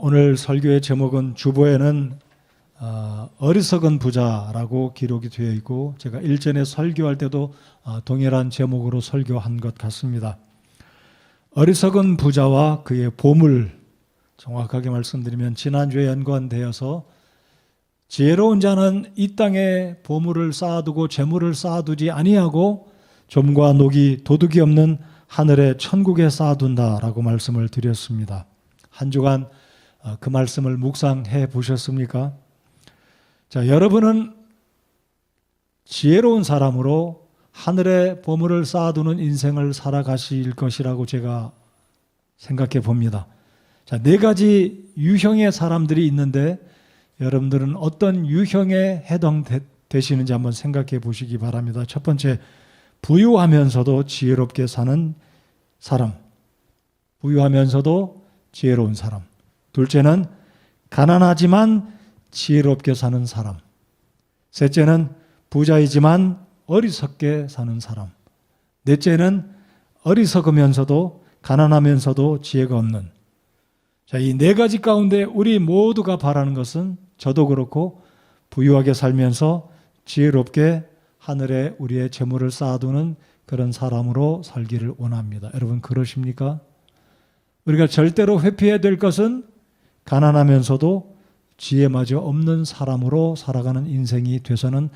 오늘 설교의 제목은 주보에는 어리석은 부자라고 기록이 되어 있고 제가 일전에 설교할 때도 동일한 제목으로 설교한 것 같습니다. 어리석은 부자와 그의 보물, 정확하게 말씀드리면 지난주에 연관되어서 지혜로운 자는 이 땅에 보물을 쌓아두고 재물을 쌓아두지 아니하고 좀과 녹이 도둑이 없는 하늘의 천국에 쌓아둔다라고 말씀을 드렸습니다. 한 주간 그 말씀을 묵상해 보셨습니까? 자, 여러분은 지혜로운 사람으로 하늘의 보물을 쌓아두는 인생을 살아가실 것이라고 제가 생각해 봅니다. 자, 네 가지 유형의 사람들이 있는데 여러분들은 어떤 유형에 해당되시는지 한번 생각해 보시기 바랍니다. 첫 번째, 부유하면서도 지혜롭게 사는 사람. 부유하면서도 지혜로운 사람. 둘째는 가난하지만 지혜롭게 사는 사람. 셋째는 부자이지만 어리석게 사는 사람. 넷째는 어리석으면서도 가난하면서도 지혜가 없는. 자, 이 네 가지 가운데 우리 모두가 바라는 것은 저도 그렇고 부유하게 살면서 지혜롭게 하늘에 우리의 재물을 쌓아두는 그런 사람으로 살기를 원합니다. 여러분 그러십니까? 우리가 절대로 회피해야 될 것은 가난하면서도 지혜마저 없는 사람으로 살아가는 인생이 돼서는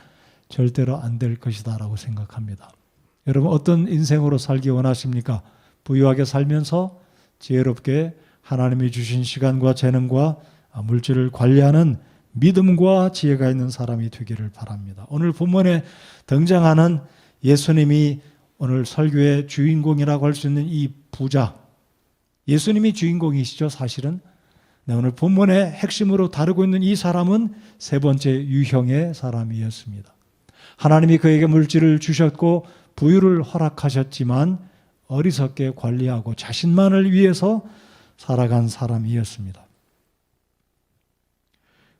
절대로 안 될 것이다 라고 생각합니다. 여러분 어떤 인생으로 살기 원하십니까? 부유하게 살면서 지혜롭게 하나님이 주신 시간과 재능과 물질을 관리하는 믿음과 지혜가 있는 사람이 되기를 바랍니다. 오늘 본문에 등장하는 예수님이 오늘 설교의 주인공이라고 할 수 있는 이 부자, 예수님이 주인공이시죠, 사실은. 네, 오늘 본문의 핵심으로 다루고 있는 이 사람은 세 번째 유형의 사람이었습니다. 하나님이 그에게 물질을 주셨고 부유를 허락하셨지만 어리석게 관리하고 자신만을 위해서 살아간 사람이었습니다.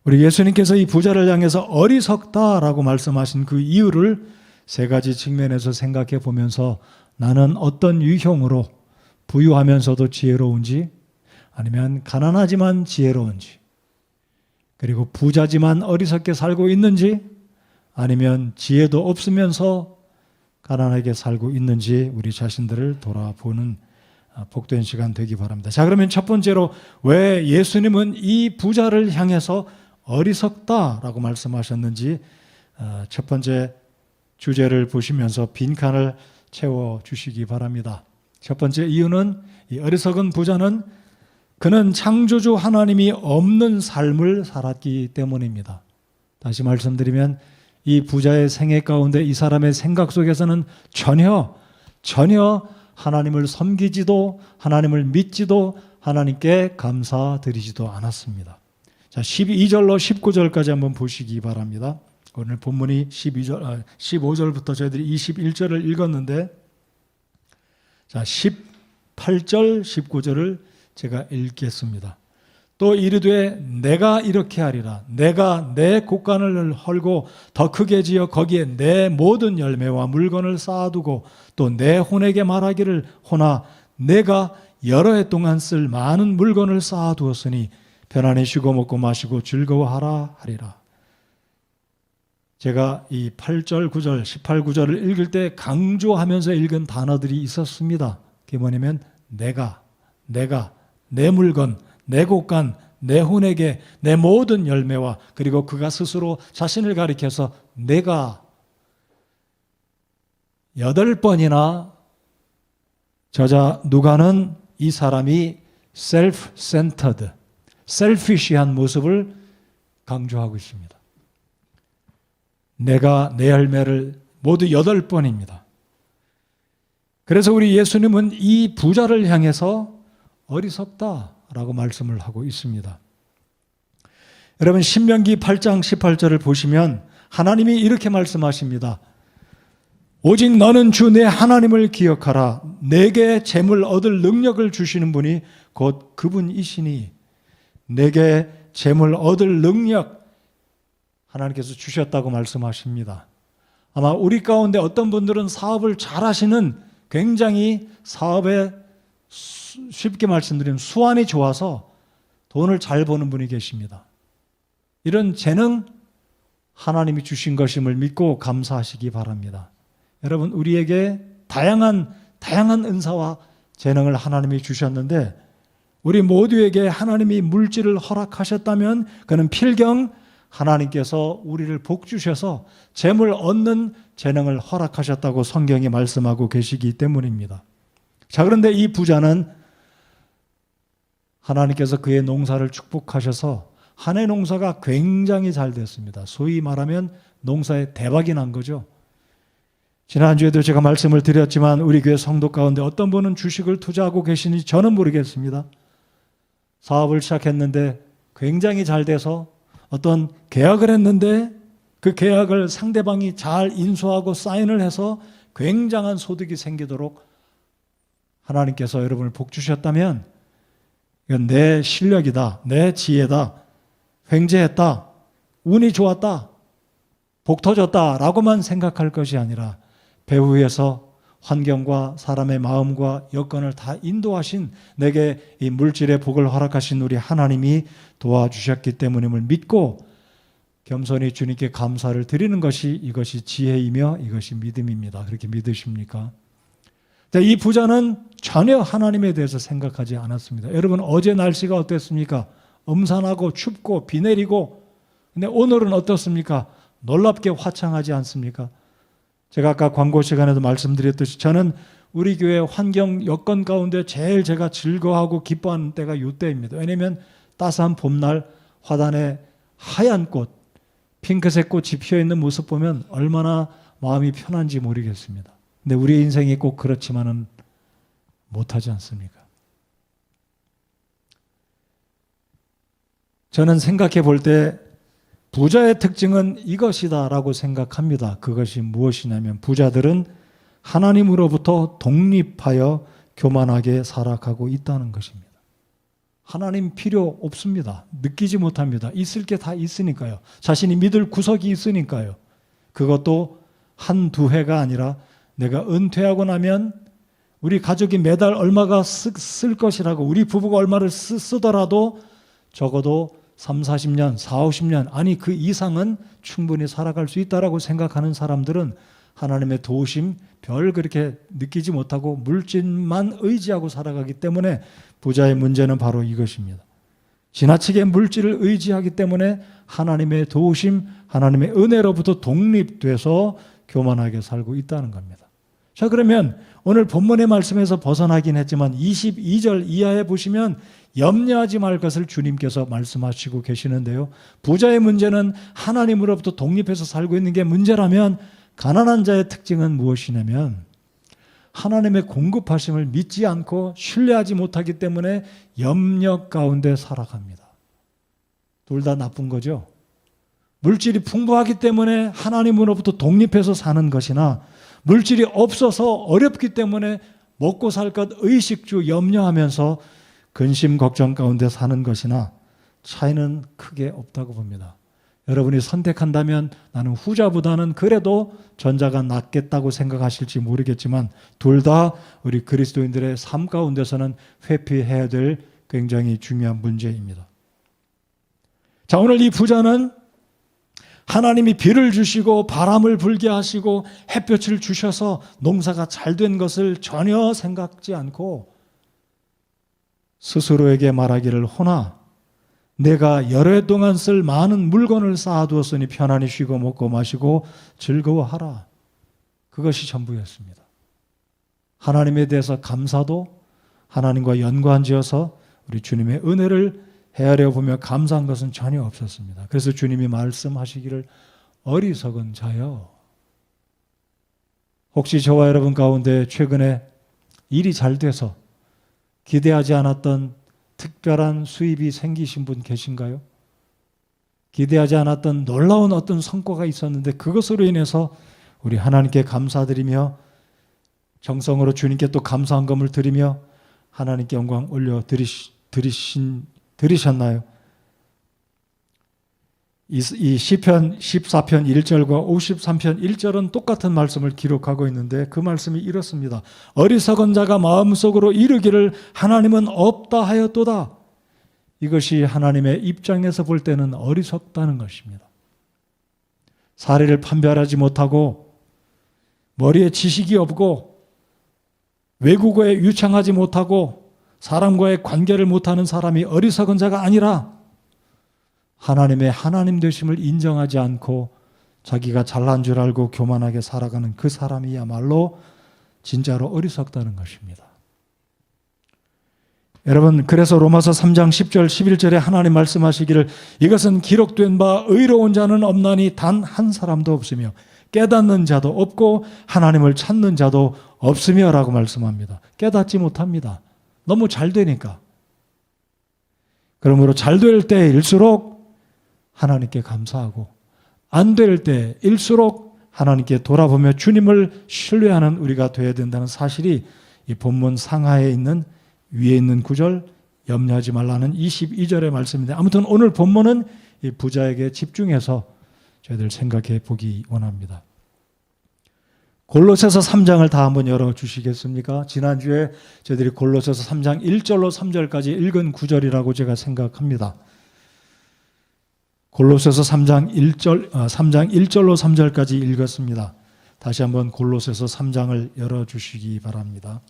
우리 예수님께서 이 부자를 향해서 어리석다라고 말씀하신 그 이유를 세 가지 측면에서 생각해 보면서 나는 어떤 유형으로 부유하면서도 지혜로운지 아니면 가난하지만 지혜로운지 그리고 부자지만 어리석게 살고 있는지 아니면 지혜도 없으면서 가난하게 살고 있는지 우리 자신들을 돌아보는 복된 시간 되기 바랍니다. 자, 그러면 첫 번째로 왜 예수님은 이 부자를 향해서 어리석다라고 말씀하셨는지 첫 번째 주제를 보시면서 빈칸을 채워주시기 바랍니다. 첫 번째 이유는 이 어리석은 부자는 그는 창조주 하나님이 없는 삶을 살았기 때문입니다. 다시 말씀드리면 이 부자의 생애 가운데 이 사람의 생각 속에서는 전혀 하나님을 섬기지도 하나님을 믿지도 하나님께 감사드리지도 않았습니다. 자, 12절로 19절까지 한번 보시기 바랍니다. 오늘 본문이 15절부터 저희들이 21절을 읽었는데 자, 18절, 19절을 제가 읽겠습니다. 또 이르되 내가 이렇게 하리라. 내가 내 곳간을 헐고 더 크게 지어 거기에 내 모든 열매와 물건을 쌓아두고 또 내 혼에게 말하기를 호나 내가 여러 해 동안 쓸 많은 물건을 쌓아두었으니 편안히 쉬고 먹고 마시고 즐거워하라 하리라. 제가 이 8절, 9절, 18, 9절을 읽을 때 강조하면서 읽은 단어들이 있었습니다. 그게 뭐냐면 내가, 내 물건, 내 곳간, 내 혼에게 내 모든 열매와 그리고 그가 스스로 자신을 가리켜서 내가 8번이나 저자 누가는 이 사람이 self-centered, selfish한 모습을 강조하고 있습니다. 내가 내 열매를 모두 8번입니다. 그래서 우리 예수님은 이 부자를 향해서 어리석다라고 말씀을 하고 있습니다. 여러분 신명기 8장 18절을 보시면 하나님이 이렇게 말씀하십니다. 오직 너는 주 내 하나님을 기억하라. 내게 재물 얻을 능력을 주시는 분이 곧 그분이시니 내게 재물 얻을 능력 하나님께서 주셨다고 말씀하십니다. 아마 우리 가운데 어떤 분들은 사업을 잘 하시는 굉장히 사업에 쉽게 말씀드리면 수완이 좋아서 돈을 잘 버는 분이 계십니다. 이런 재능 하나님이 주신 것임을 믿고 감사하시기 바랍니다. 여러분, 우리에게 다양한 은사와 재능을 하나님이 주셨는데 우리 모두에게 하나님이 물질을 허락하셨다면 그는 필경 하나님께서 우리를 복 주셔서 재물 얻는 재능을 허락하셨다고 성경이 말씀하고 계시기 때문입니다. 자, 그런데 이 부자는 하나님께서 그의 농사를 축복하셔서 한 해 농사가 굉장히 잘 됐습니다. 소위 말하면 농사에 대박이 난 거죠. 지난주에도 제가 말씀을 드렸지만 우리 교회 성도 가운데 어떤 분은 주식을 투자하고 계시는지 저는 모르겠습니다. 사업을 시작했는데 굉장히 잘 돼서 어떤 계약을 했는데 그 계약을 상대방이 잘 인수하고 사인을 해서 굉장한 소득이 생기도록 하나님께서 여러분을 복 주셨다면 이건 내 실력이다, 내 지혜다, 횡재했다, 운이 좋았다, 복 터졌다 라고만 생각할 것이 아니라 배후에서 환경과 사람의 마음과 여건을 다 인도하신 내게 이 물질의 복을 허락하신 우리 하나님이 도와주셨기 때문임을 믿고 겸손히 주님께 감사를 드리는 것이 이것이 지혜이며 이것이 믿음입니다. 그렇게 믿으십니까? 이 부자는 전혀 하나님에 대해서 생각하지 않았습니다. 여러분, 어제 날씨가 어땠습니까? 음산하고 춥고 비 내리고, 근데 오늘은 어떻습니까? 놀랍게 화창하지 않습니까? 제가 아까 광고 시간에도 말씀드렸듯이 저는 우리 교회 환경 여건 가운데 제일 제가 즐거워하고 기뻐하는 때가 이때입니다. 왜냐하면 따스한 봄날 화단에 하얀 꽃, 핑크색 꽃이 피어있는 모습 보면 얼마나 마음이 편한지 모르겠습니다. 근데 우리 인생이 꼭 그렇지만은 못하지 않습니까? 저는 생각해 볼 때 부자의 특징은 이것이다라고 생각합니다. 그것이 무엇이냐면 부자들은 하나님으로부터 독립하여 교만하게 살아가고 있다는 것입니다. 하나님 필요 없습니다. 느끼지 못합니다. 있을 게 다 있으니까요. 자신이 믿을 구석이 있으니까요. 그것도 한두 해가 아니라 내가 은퇴하고 나면 우리 가족이 매달 얼마가 쓸 것이라고 우리 부부가 얼마를 쓰더라도 적어도 3, 40년, 4, 50년 아니 그 이상은 충분히 살아갈 수 있다라고 생각하는 사람들은 하나님의 도우심 별 그렇게 느끼지 못하고 물질만 의지하고 살아가기 때문에 부자의 문제는 바로 이것입니다. 지나치게 물질을 의지하기 때문에 하나님의 도우심, 하나님의 은혜로부터 독립돼서 교만하게 살고 있다는 겁니다. 자, 그러면 오늘 본문의 말씀에서 벗어나긴 했지만 22절 이하에 보시면 염려하지 말 것을 주님께서 말씀하시고 계시는데요. 부자의 문제는 하나님으로부터 독립해서 살고 있는 게 문제라면 가난한 자의 특징은 무엇이냐면 하나님의 공급하심을 믿지 않고 신뢰하지 못하기 때문에 염려 가운데 살아갑니다. 둘 다 나쁜 거죠. 물질이 풍부하기 때문에 하나님으로부터 독립해서 사는 것이나 물질이 없어서 어렵기 때문에 먹고 살 것 의식주 염려하면서 근심 걱정 가운데 사는 것이나 차이는 크게 없다고 봅니다. 여러분이 선택한다면 나는 후자보다는 그래도 전자가 낫겠다고 생각하실지 모르겠지만 둘 다 우리 그리스도인들의 삶 가운데서는 회피해야 될 굉장히 중요한 문제입니다. 자, 오늘 이 부자는 하나님이 비를 주시고 바람을 불게 하시고 햇볕을 주셔서 농사가 잘 된 것을 전혀 생각지 않고 스스로에게 말하기를 호나 내가 여러 해 동안 쓸 많은 물건을 쌓아두었으니 편안히 쉬고 먹고 마시고 즐거워하라. 그것이 전부였습니다. 하나님에 대해서 감사도 하나님과 연관지어서 우리 주님의 은혜를 헤아려 보며 감사한 것은 전혀 없었습니다. 그래서 주님이 말씀하시기를 어리석은 자여. 혹시 저와 여러분 가운데 최근에 일이 잘 돼서 기대하지 않았던 특별한 수입이 생기신 분 계신가요? 기대하지 않았던 놀라운 어떤 성과가 있었는데 그것으로 인해서 우리 하나님께 감사드리며 정성으로 주님께 또 감사한금을 드리며 하나님께 영광 올려 들으셨나요? 이 시편 14편 1절과 53편 1절은 똑같은 말씀을 기록하고 있는데 그 말씀이 이렇습니다. 어리석은 자가 마음속으로 이르기를 하나님은 없다 하였도다. 이것이 하나님의 입장에서 볼 때는 어리석다는 것입니다. 사리를 판별하지 못하고 머리에 지식이 없고 외국어에 유창하지 못하고 사람과의 관계를 못하는 사람이 어리석은 자가 아니라 하나님의 하나님 되심을 인정하지 않고 자기가 잘난 줄 알고 교만하게 살아가는 그 사람이야말로 진짜로 어리석다는 것입니다. 여러분, 그래서 로마서 3장 10절 11절에 하나님 말씀하시기를 이것은 기록된 바 의로운 자는 없나니 단 한 사람도 없으며 깨닫는 자도 없고 하나님을 찾는 자도 없으며 라고 말씀합니다. 깨닫지 못합니다. 너무 잘 되니까. 그러므로 잘 될 때일수록 하나님께 감사하고 안 될 때일수록 하나님께 돌아보며 주님을 신뢰하는 우리가 되어야 된다는 사실이 이 본문 상하에 있는 위에 있는 구절 염려하지 말라는 22절의 말씀인데, 아무튼 오늘 본문은 이 부자에게 집중해서 저희들 생각해 보기 원합니다. 골로새서 3장을 다 한번 열어주시겠습니까? 지난주에 저희들이 골로새서 3장 1절로 3절까지 읽은 구절이라고 제가 생각합니다. 골로새서 3장 1절로 3절까지 읽었습니다. 다시 한번 골로새서 3장을 열어주시기 바랍니다.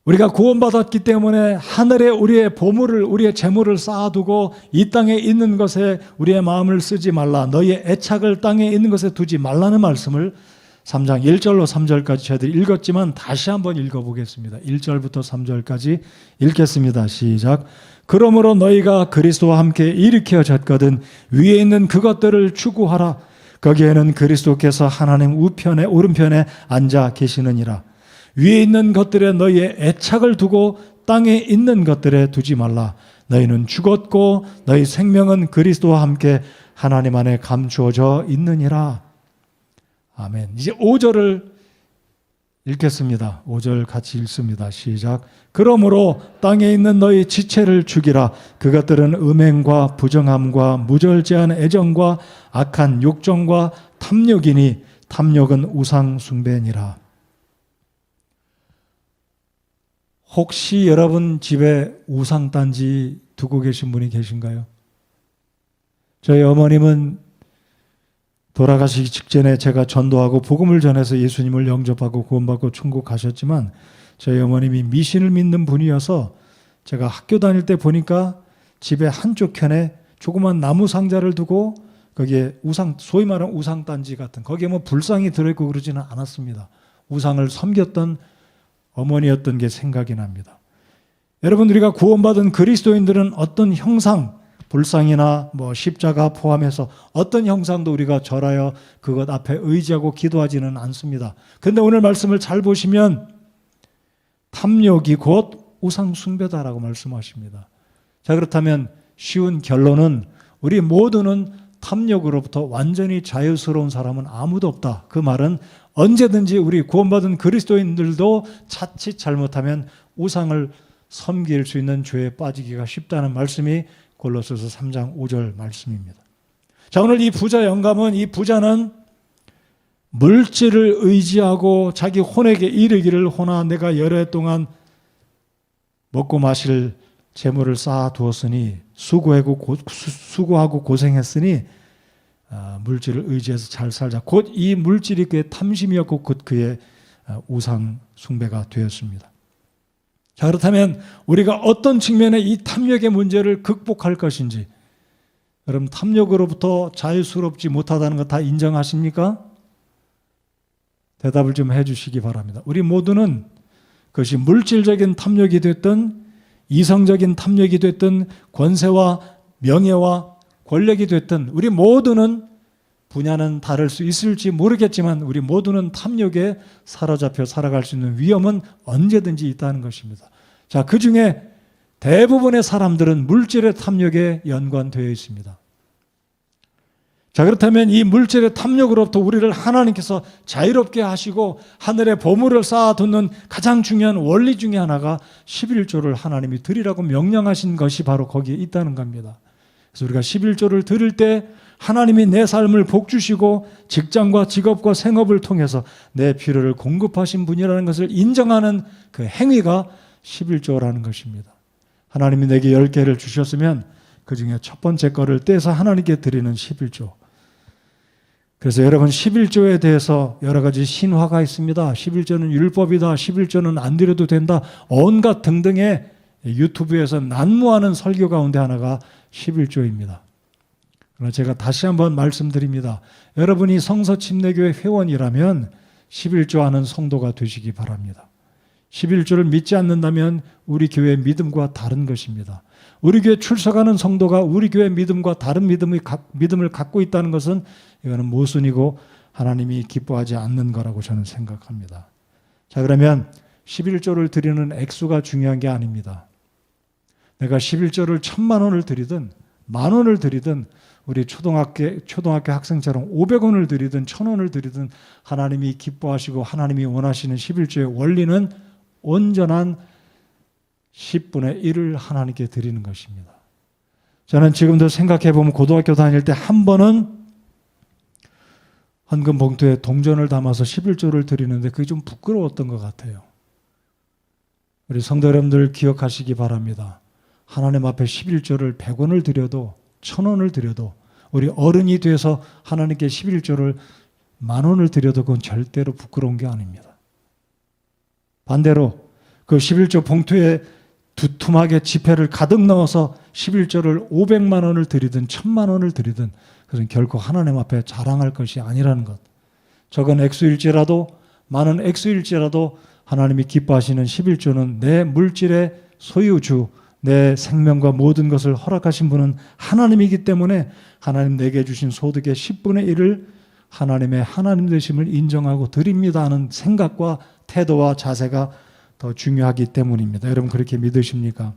우리가 구원받았기 때문에 하늘에 우리의 보물을, 우리의 재물을 쌓아두고 이 땅에 있는 것에 우리의 마음을 쓰지 말라, 너희의 애착을 땅에 있는 것에 두지 말라는 말씀을 3장 1절로 3절까지 저희들이 읽었지만 다시 한번 읽어보겠습니다. 1절부터 3절까지 읽겠습니다. 시작. 그러므로 너희가 그리스도와 함께 일으켜졌거든 위에 있는 그것들을 추구하라. 거기에는 그리스도께서 하나님 우편에 오른편에 앉아 계시느니라. 위에 있는 것들에 너희의 애착을 두고 땅에 있는 것들에 두지 말라. 너희는 죽었고 너희 생명은 그리스도와 함께 하나님 안에 감추어져 있느니라. 아멘. 이제 5절을 읽겠습니다. 5절 같이 읽습니다. 시작. 그러므로 땅에 있는 너희 지체를 죽이라. 그것들은 음행과 부정함과 무절제한 애정과 악한 욕정과 탐욕이니 탐욕은 우상 숭배니라. 혹시 여러분 집에 우상단지 두고 계신 분이 계신가요? 저희 어머님은 돌아가시기 직전에 제가 전도하고 복음을 전해서 예수님을 영접하고 구원받고 천국 가셨지만 저희 어머님이 미신을 믿는 분이어서 제가 학교 다닐 때 보니까 집에 한쪽 편에 조그만 나무 상자를 두고 거기에 우상, 소위 말하는 우상단지 같은, 거기에 뭐 불상이 들어있고 그러지는 않았습니다. 우상을 섬겼던 어머니였던 게 생각이 납니다. 여러분, 우리가 구원받은 그리스도인들은 어떤 형상, 불상이나 뭐 십자가 포함해서 어떤 형상도 우리가 절하여 그것 앞에 의지하고 기도하지는 않습니다. 그런데 오늘 말씀을 잘 보시면 탐욕이 곧 우상 숭배다라고 말씀하십니다. 자, 그렇다면 쉬운 결론은 우리 모두는 탐욕으로부터 완전히 자유스러운 사람은 아무도 없다. 그 말은 언제든지 우리 구원받은 그리스도인들도 자칫 잘못하면 우상을 섬길 수 있는 죄에 빠지기가 쉽다는 말씀이 골로새서 3장 5절 말씀입니다. 자, 오늘 이 부자 영감은, 이 부자는 물질을 의지하고 자기 혼에게 이르기를 호나 내가 여러 해 동안 먹고 마실 재물을 쌓아두었으니 수고하고 고생했으니 물질을 의지해서 잘 살자. 곧 이 물질이 그의 탐심이었고 곧 그의 우상 숭배가 되었습니다. 자, 그렇다면 우리가 어떤 측면에 이 탐욕의 문제를 극복할 것인지, 여러분 탐욕으로부터 자유스럽지 못하다는 거 다 인정하십니까? 대답을 좀 해주시기 바랍니다. 우리 모두는 그것이 물질적인 탐욕이 됐든 이성적인 탐욕이 됐든 권세와 명예와 권력이 됐든 우리 모두는 분야는 다를 수 있을지 모르겠지만 우리 모두는 탐욕에 사로잡혀 살아갈 수 있는 위험은 언제든지 있다는 것입니다. 자, 그 중에 대부분의 사람들은 물질의 탐욕에 연관되어 있습니다. 자, 그렇다면 이 물질의 탐욕으로부터 우리를 하나님께서 자유롭게 하시고 하늘에 보물을 쌓아두는 가장 중요한 원리 중에 하나가 11조를 하나님이 드리라고 명령하신 것이 바로 거기에 있다는 겁니다. 그래서 우리가 11조를 드릴 때 하나님이 내 삶을 복주시고 직장과 직업과 생업을 통해서 내 필요를 공급하신 분이라는 것을 인정하는 그 행위가 11조라는 것입니다. 하나님이 내게 10개를 주셨으면 그 중에 첫 번째 거를 떼서 하나님께 드리는 11조. 그래서 여러분 11조에 대해서 여러 가지 신화가 있습니다. 11조는 율법이다. 11조는 안 드려도 된다. 온갖 등등의 유튜브에서 난무하는 설교 가운데 하나가 11조입니다. 그러나 제가 다시 한번 말씀드립니다. 여러분이 성서침례교회 회원이라면 11조 하는 성도가 되시기 바랍니다. 11조를 믿지 않는다면 우리 교회의 믿음과 다른 것입니다. 우리 교회 출석하는 성도가 우리 교회 믿음과 다른 믿음을 갖고 있다는 것은 이거는 모순이고 하나님이 기뻐하지 않는 거라고 저는 생각합니다. 자, 그러면 11조를 드리는 액수가 중요한 게 아닙니다. 내가 11조를 1,000만 원을 드리든 10,000원을 드리든 우리 초등학교 학생처럼 500원을 드리든 1,000원을 드리든 하나님이 기뻐하시고 하나님이 원하시는 11조의 원리는 온전한 10분의 1을 하나님께 드리는 것입니다. 저는 지금도 생각해 보면 고등학교 다닐 때 한 번은 헌금 봉투에 동전을 담아서 11조를 드리는데 그게 좀 부끄러웠던 것 같아요. 우리 성도 여러분들 기억하시기 바랍니다. 하나님 앞에 11조를 100원을 드려도 1,000원을 드려도 우리 어른이 돼서 하나님께 11조를 10,000원을 드려도 그건 절대로 부끄러운 게 아닙니다. 반대로 그 11조 봉투에 두툼하게 지폐를 가득 넣어서 11조를 500만 원을 드리든 1,000만 원을 드리든 그것은 결코 하나님 앞에 자랑할 것이 아니라는 것. 적은 액수일지라도 많은 액수일지라도 하나님이 기뻐하시는 11조는 내 물질의 소유주, 내 생명과 모든 것을 허락하신 분은 하나님이기 때문에 하나님 내게 주신 소득의 10분의 1을 하나님의 하나님 되심을 인정하고 드립니다 하는 생각과 태도와 자세가 더 중요하기 때문입니다. 여러분 그렇게 믿으십니까?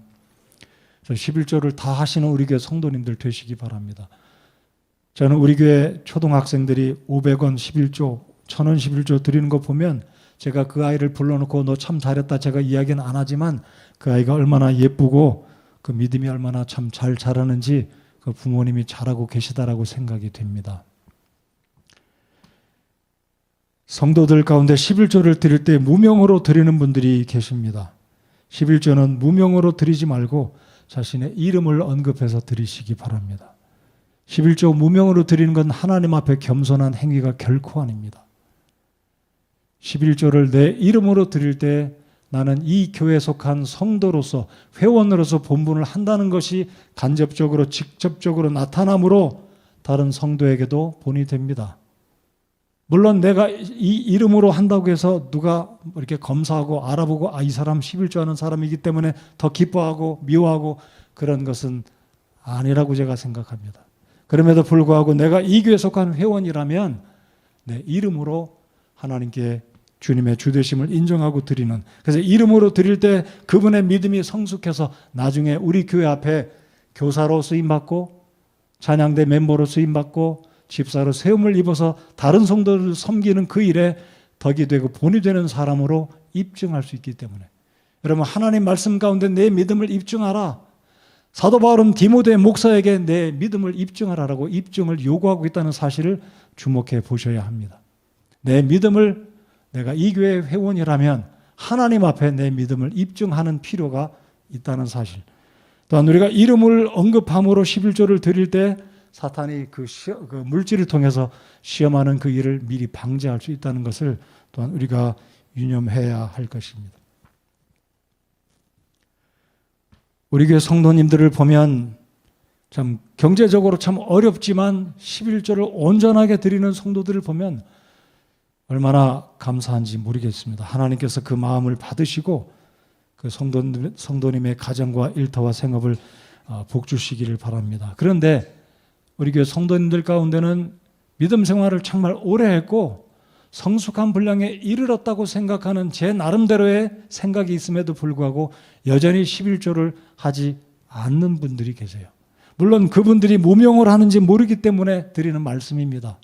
11조를 다 하시는 우리 교회 성도님들 되시기 바랍니다. 저는 우리 교회 초등학생들이 500원 11조, 1,000원 11조 드리는 거 보면 제가 그 아이를 불러놓고 너 참 잘했다 제가 이야기는 안 하지만 그 아이가 얼마나 예쁘고 그 믿음이 얼마나 참 잘 자라는지 그 부모님이 잘하고 계시다라고 생각이 됩니다. 성도들 가운데 11조를 드릴 때 무명으로 드리는 분들이 계십니다. 11조는 무명으로 드리지 말고 자신의 이름을 언급해서 드리시기 바랍니다. 11조 무명으로 드리는 건 하나님 앞에 겸손한 행위가 결코 아닙니다. 11조를 내 이름으로 드릴 때 나는 이 교회에 속한 성도로서 회원으로서 본분을 한다는 것이 간접적으로 직접적으로 나타남으로 다른 성도에게도 본이 됩니다. 물론 내가 이 이름으로 한다고 해서 누가 이렇게 검사하고 알아보고 이 사람 11조 하는 사람이기 때문에 더 기뻐하고 미워하고 그런 것은 아니라고 제가 생각합니다. 그럼에도 불구하고 내가 이 교회에 속한 회원이라면 내 이름으로 하나님께 주님의 주되심을 인정하고 드리는, 그래서 이름으로 드릴 때 그분의 믿음이 성숙해서 나중에 우리 교회 앞에 교사로 쓰임받고 찬양대 멤버로 쓰임받고 집사로 세움을 입어서 다른 성도를 섬기는 그 일에 덕이 되고 본이 되는 사람으로 입증할 수 있기 때문에 여러분 하나님 말씀 가운데 내 믿음을 입증하라. 사도 바울은 디모데 목사에게 내 믿음을 입증하라라고 입증을 요구하고 있다는 사실을 주목해 보셔야 합니다. 내 믿음을 내가 이 교회 회원이라면 하나님 앞에 내 믿음을 입증하는 필요가 있다는 사실. 또한 우리가 이름을 언급함으로 11조를 드릴 때 사탄이 그 물질을 통해서 시험하는 그 일을 미리 방지할 수 있다는 것을 또한 우리가 유념해야 할 것입니다. 우리 교회 성도님들을 보면 참 경제적으로 참 어렵지만 11조를 온전하게 드리는 성도들을 보면 얼마나 감사한지 모르겠습니다. 하나님께서 그 마음을 받으시고 그 성도님의 가정과 일터와 생업을 복주시기를 바랍니다. 그런데 우리 교회 성도님들 가운데는 믿음 생활을 정말 오래 했고 성숙한 분량에 이르렀다고 생각하는 제 나름대로의 생각이 있음에도 불구하고 여전히 11조를 하지 않는 분들이 계세요. 물론 그분들이 무명을 하는지 모르기 때문에 드리는 말씀입니다.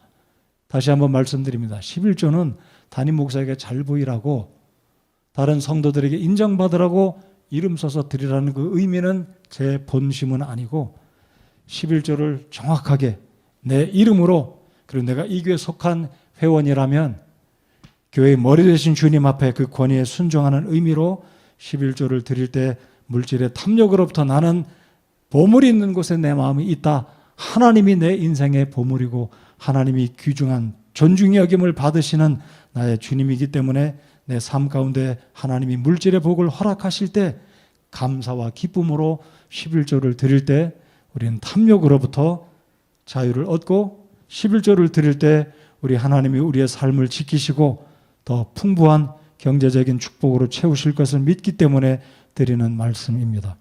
다시 한번 말씀드립니다. 11조는 담임 목사에게 잘 보이라고 다른 성도들에게 인정받으라고 이름 써서 드리라는 그 의미는 제 본심은 아니고 11조를 정확하게 내 이름으로, 그리고 내가 이 교회에 속한 회원이라면 교회의 머리 되신 주님 앞에 그 권위에 순종하는 의미로 11조를 드릴 때 물질의 탐욕으로부터 나는 보물이 있는 곳에 내 마음이 있다. 하나님이 내 인생의 보물이고 하나님이 귀중한 존중의 여김을 받으시는 나의 주님이기 때문에 내 삶 가운데 하나님이 물질의 복을 허락하실 때 감사와 기쁨으로 11조를 드릴 때 우리는 탐욕으로부터 자유를 얻고 11조를 드릴 때 우리 하나님이 우리의 삶을 지키시고 더 풍부한 경제적인 축복으로 채우실 것을 믿기 때문에 드리는 말씀입니다.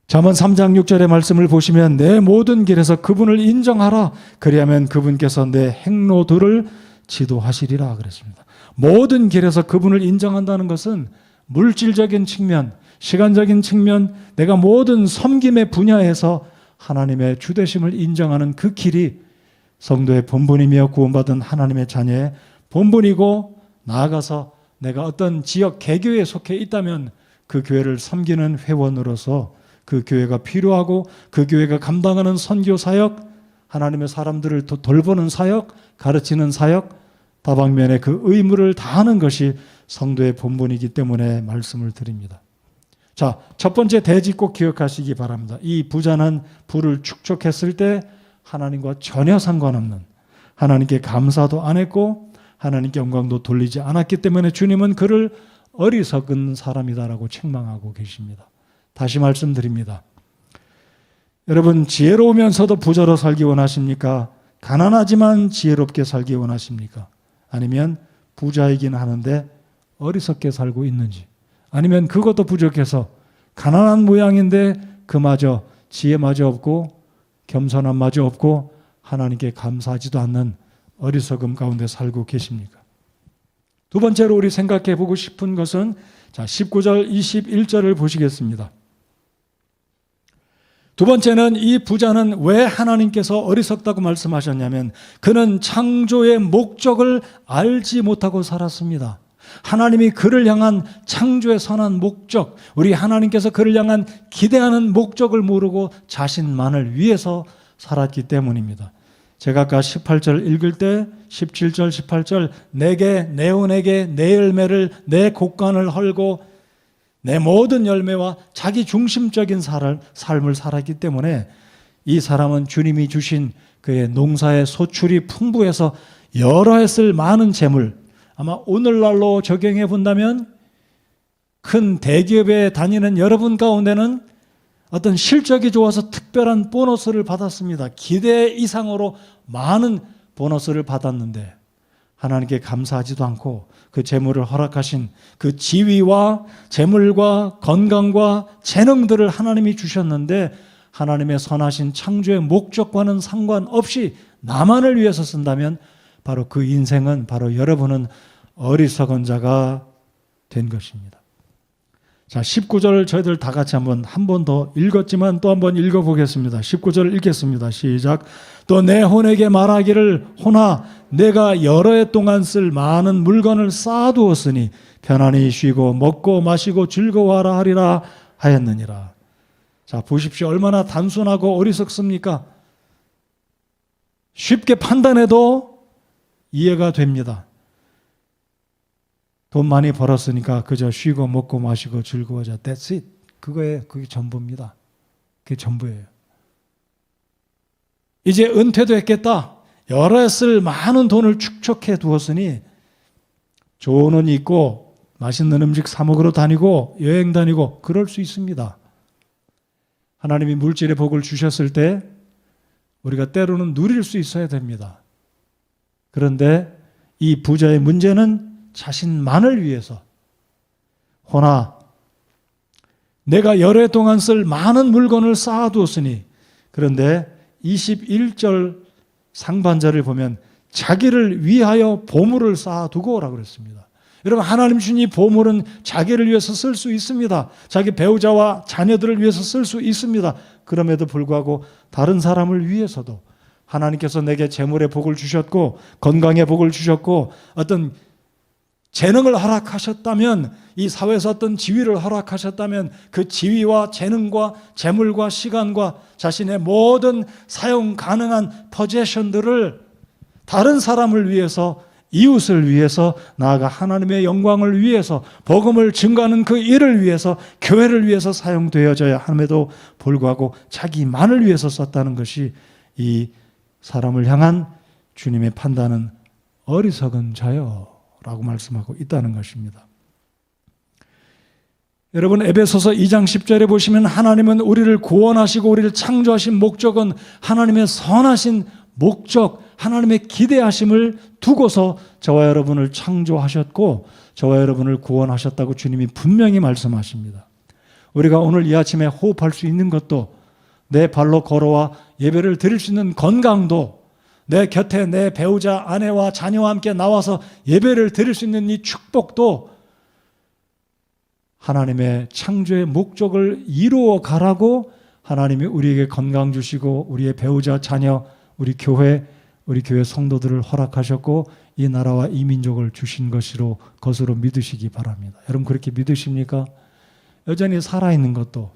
잠언 3장 6절의 말씀을 보시면 내 모든 길에서 그분을 인정하라. 그리하면 그분께서 내 행로들을 지도하시리라 그랬습니다. 모든 길에서 그분을 인정한다는 것은 물질적인 측면, 시간적인 측면, 내가 모든 섬김의 분야에서 하나님의 주되심을 인정하는 그 길이 성도의 본분이며 구원받은 하나님의 자녀의 본분이고, 나아가서 내가 어떤 지역 개교에 속해 있다면 그 교회를 섬기는 회원으로서 그 교회가 필요하고 그 교회가 감당하는 선교 사역, 하나님의 사람들을 돌보는 사역, 가르치는 사역, 다방면의 그 의무를 다하는 것이 성도의 본분이기 때문에 말씀을 드립니다. 자, 첫 번째 대지 꼭 기억하시기 바랍니다. 이 부자는 부를 축적했을 때 하나님과 전혀 상관없는, 하나님께 감사도 안 했고 하나님께 영광도 돌리지 않았기 때문에 주님은 그를 어리석은 사람이다라고 책망하고 계십니다. 다시 말씀드립니다. 여러분, 지혜로우면서도 부자로 살기 원하십니까? 가난하지만 지혜롭게 살기 원하십니까? 아니면 부자이긴 하는데 어리석게 살고 있는지, 아니면 그것도 부족해서 가난한 모양인데 그마저 지혜마저 없고 겸손함마저 없고 하나님께 감사하지도 않는 어리석음 가운데 살고 계십니까? 두 번째로 우리 생각해 보고 싶은 것은 19절 21절을 보시겠습니다. 두 번째는 이 부자는 왜 하나님께서 어리석다고 말씀하셨냐면 그는 창조의 목적을 알지 못하고 살았습니다. 하나님이 그를 향한 창조의 선한 목적, 우리 하나님께서 그를 향한 기대하는 목적을 모르고 자신만을 위해서 살았기 때문입니다. 제가 아까 18절 읽을 때 17절 18절 내게 내온에게 내 열매를 내 곡간을 헐고 내 모든 열매와 자기 중심적인 삶을 살았기 때문에 이 사람은 주님이 주신 그의 농사의 소출이 풍부해서 여러 해 쓸 많은 재물, 아마 오늘날로 적용해 본다면 큰 대기업에 다니는 여러분 가운데는 어떤 실적이 좋아서 특별한 보너스를 받았습니다. 기대 이상으로 많은 보너스를 받았는데 하나님께 감사하지도 않고 그 재물을 허락하신 그 지위와 재물과 건강과 재능들을 하나님이 주셨는데 하나님의 선하신 창조의 목적과는 상관없이 나만을 위해서 쓴다면 바로 그 인생은, 바로 여러분은 어리석은 자가 된 것입니다. 자, 19절 저희들 다 같이 한 번 더 읽었지만 또 한 번 읽어보겠습니다. 19절 읽겠습니다. 시작. 또 내 혼에게 말하기를 혼아 내가 여러 해 동안 쓸 많은 물건을 쌓아두었으니 편안히 쉬고 먹고 마시고 즐거워하라 하리라 하였느니라. 자, 보십시오. 얼마나 단순하고 어리석습니까? 쉽게 판단해도 이해가 됩니다. 돈 많이 벌었으니까 그저 쉬고 먹고 마시고 즐거워하자. That's it. 그게 전부입니다. 그게 전부예요. 이제 은퇴도 했겠다. 여러 해 쓸 많은 돈을 축적해 두었으니 좋은 옷 입고 맛있는 음식 사 먹으러 다니고 여행 다니고 그럴 수 있습니다. 하나님이 물질의 복을 주셨을 때 우리가 때로는 누릴 수 있어야 됩니다. 그런데 이 부자의 문제는 자신만을 위해서 호나 내가 여러 해 동안 쓸 많은 물건을 쌓아두었으니, 그런데 21절 상반절을 보면 자기를 위하여 보물을 쌓아두고 라고 그랬습니다. 여러분, 하나님 주신 이 보물은 자기를 위해서 쓸 수 있습니다. 자기 배우자와 자녀들을 위해서 쓸 수 있습니다. 그럼에도 불구하고 다른 사람을 위해서도 하나님께서 내게 재물의 복을 주셨고 건강의 복을 주셨고 어떤 재능을 허락하셨다면, 이 사회에서 어떤 지위를 허락하셨다면 그 지위와 재능과 재물과 시간과 자신의 모든 사용 가능한 포지션들을 다른 사람을 위해서 이웃을 위해서, 나아가 하나님의 영광을 위해서, 복음을 증거하는 그 일을 위해서, 교회를 위해서 사용되어져야 함에도 불구하고 자기만을 위해서 썼다는 것이 이 사람을 향한 주님의 판단은 어리석은 자요 라고 말씀하고 있다는 것입니다. 여러분, 에베소서 2장 10절에 보시면 하나님은 우리를 구원하시고 우리를 창조하신 목적은 하나님의 선하신 목적, 하나님의 기대하심을 두고서 저와 여러분을 창조하셨고 저와 여러분을 구원하셨다고 주님이 분명히 말씀하십니다. 우리가 오늘 이 아침에 호흡할 수 있는 것도, 내 발로 걸어와 예배를 드릴 수 있는 건강도, 내 곁에 내 배우자, 아내와 자녀와 함께 나와서 예배를 드릴 수 있는 이 축복도 하나님의 창조의 목적을 이루어 가라고 하나님이 우리에게 건강 주시고 우리의 배우자, 자녀, 우리 교회 성도들을 허락하셨고 이 나라와 이 민족을 주신 것으로 믿으시기 바랍니다. 여러분, 그렇게 믿으십니까? 여전히 살아있는 것도.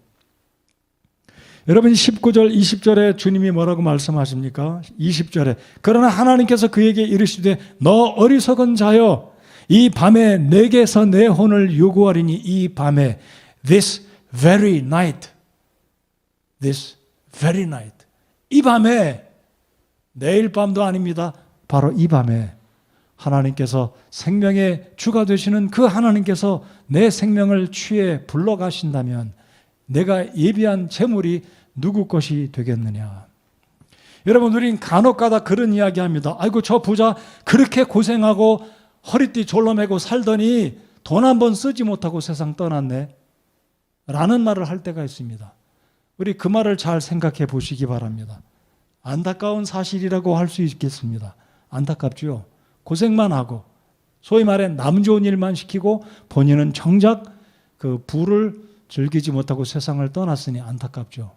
여러분, 19절 20절에 주님이 뭐라고 말씀하십니까? 20절에 그러나 하나님께서 그에게 이르시되 너 어리석은 자여, 이 밤에 내게서 내 혼을 요구하리니, 이 밤에, this very night, 이 밤에, 내일 밤도 아닙니다. 바로 이 밤에 하나님께서 생명의 주가 되시는 그 하나님께서 내 생명을 취해 불러가신다면 내가 예비한 재물이 누구 것이 되겠느냐. 여러분, 우린 간혹가다 그런 이야기 합니다. 아이고, 저 부자 그렇게 고생하고 허리띠 졸라매고 살더니 돈 한 번 쓰지 못하고 세상 떠났네 라는 말을 할 때가 있습니다. 우리 그 말을 잘 생각해 보시기 바랍니다. 안타까운 사실이라고 할 수 있겠습니다. 안타깝죠. 고생만 하고 소위 말해 남 좋은 일만 시키고 본인은 정작 그 부를 즐기지 못하고 세상을 떠났으니 안타깝죠.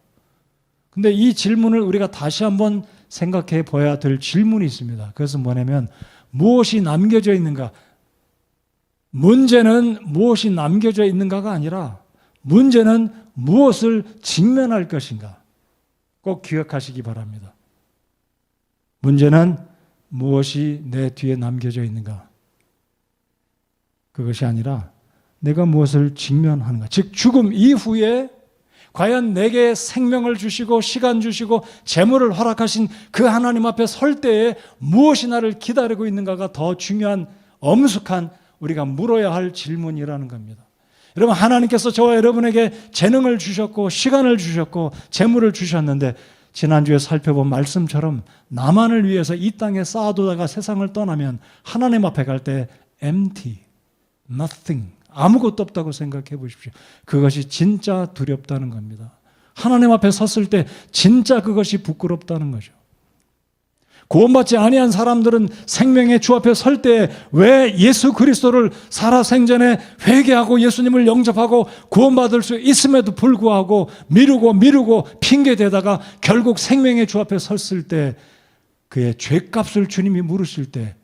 근데 이 질문을 우리가 다시 한번 생각해 봐야 될 질문이 있습니다. 그것은 뭐냐면, 무엇이 남겨져 있는가? 문제는 무엇이 남겨져 있는가가 아니라 문제는 무엇을 직면할 것인가? 꼭 기억하시기 바랍니다. 문제는 무엇이 내 뒤에 남겨져 있는가? 그것이 아니라 내가 무엇을 직면하는가? 즉, 죽음 이후에 과연 내게 생명을 주시고 시간 주시고 재물을 허락하신 그 하나님 앞에 설 때에 무엇이 나를 기다리고 있는가가 더 중요한, 엄숙한 우리가 물어야 할 질문이라는 겁니다. 여러분, 하나님께서 저와 여러분에게 재능을 주셨고 시간을 주셨고 재물을 주셨는데, 지난주에 살펴본 말씀처럼 나만을 위해서 이 땅에 쌓아두다가 세상을 떠나면 하나님 앞에 갈 때 empty, nothing, 아무것도 없다고 생각해 보십시오. 그것이 진짜 두렵다는 겁니다. 하나님 앞에 섰을 때 진짜 그것이 부끄럽다는 거죠. 구원받지 아니한 사람들은 생명의 주 앞에 설 때 왜 예수 그리스도를 살아생전에 회개하고 예수님을 영접하고 구원받을 수 있음에도 불구하고 미루고 핑계대다가 결국 생명의 주 앞에 섰을 때 그의 죄값을 주님이 물으실 때